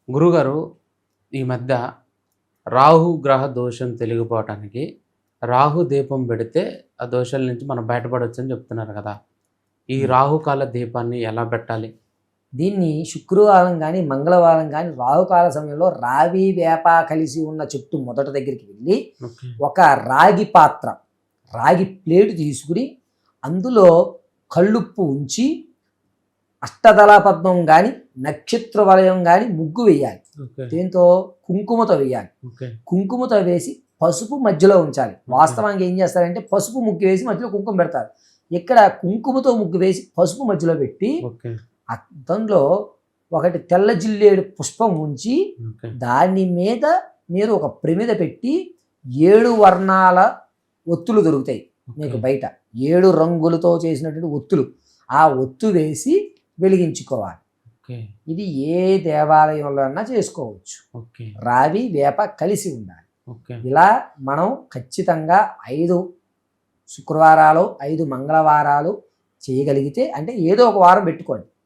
గురుగారు, ఈ మధ్య రాహు గ్రహ దోషం తొలగిపోవటానికి రాహు దీపం పెడితే ఆ దోషాల నుంచి మనం బయటపడొచ్చని చెప్తున్నారు కదా! ఈ హ్మ్. రాహుకాల దీపాన్ని ఎలా పెట్టాలి? దీన్ని శుక్రవారం గానీ, మంగళవారం గానీ రాహుకాల సమయంలో రావి, వేప కలిసి ఉన్న చెట్టు మొదట దగ్గరికి వెళ్ళి, ఓకే. ఒక రాగి పాత్ర, రాగి ప్లేట్ తీసుకుని, అందులో కల్లుప్పు ఉంచి, అష్టదళ పద్మం గానీ, నక్షత్ర వలయం గానీ ముగ్గు వేయాలి. ఓకే. దేంతో? కుంకుమతో వేయాలి. ఓకే. కుంకుమతో వేసి పసుపు మధ్యలో ఉంచాలి. వాస్తవానికి ఏం చేస్తారంటే పసుపు ముగ్గు వేసి మధ్యలో కుంకుమ పెడతారు. ఇక్కడ కుంకుమతో ముగ్గు వేసి పసుపు మధ్యలో పెట్టి ఓకే. దానిలో ఒకటి తెల్ల జిల్లేడు పుష్పం ఉంచి ఓకే. దాని మీద మీరు ఒక ప్రమిద పెట్టి 7 వర్ణాల ఒత్తులు దొరుకుతాయి మీకు బయట. 7 రంగులతో చేసినటువంటి ఒత్తులు. ఆ ఒత్తు వేసి వెలిగించుకోవాలి. ఓకే. ఇది ఏ దేవాలయంలో అన్నా చేసుకోవచ్చు. ఓకే. రావి, వేప కలిసి ఉండాలి. ఓకే. ఇలా మనం ఖచ్చితంగా 5 శుక్రవారాలు, 5 మంగళవారాలు చేయగలిగితే, అంటే ఏదో ఒక వారం పెట్టుకోండి.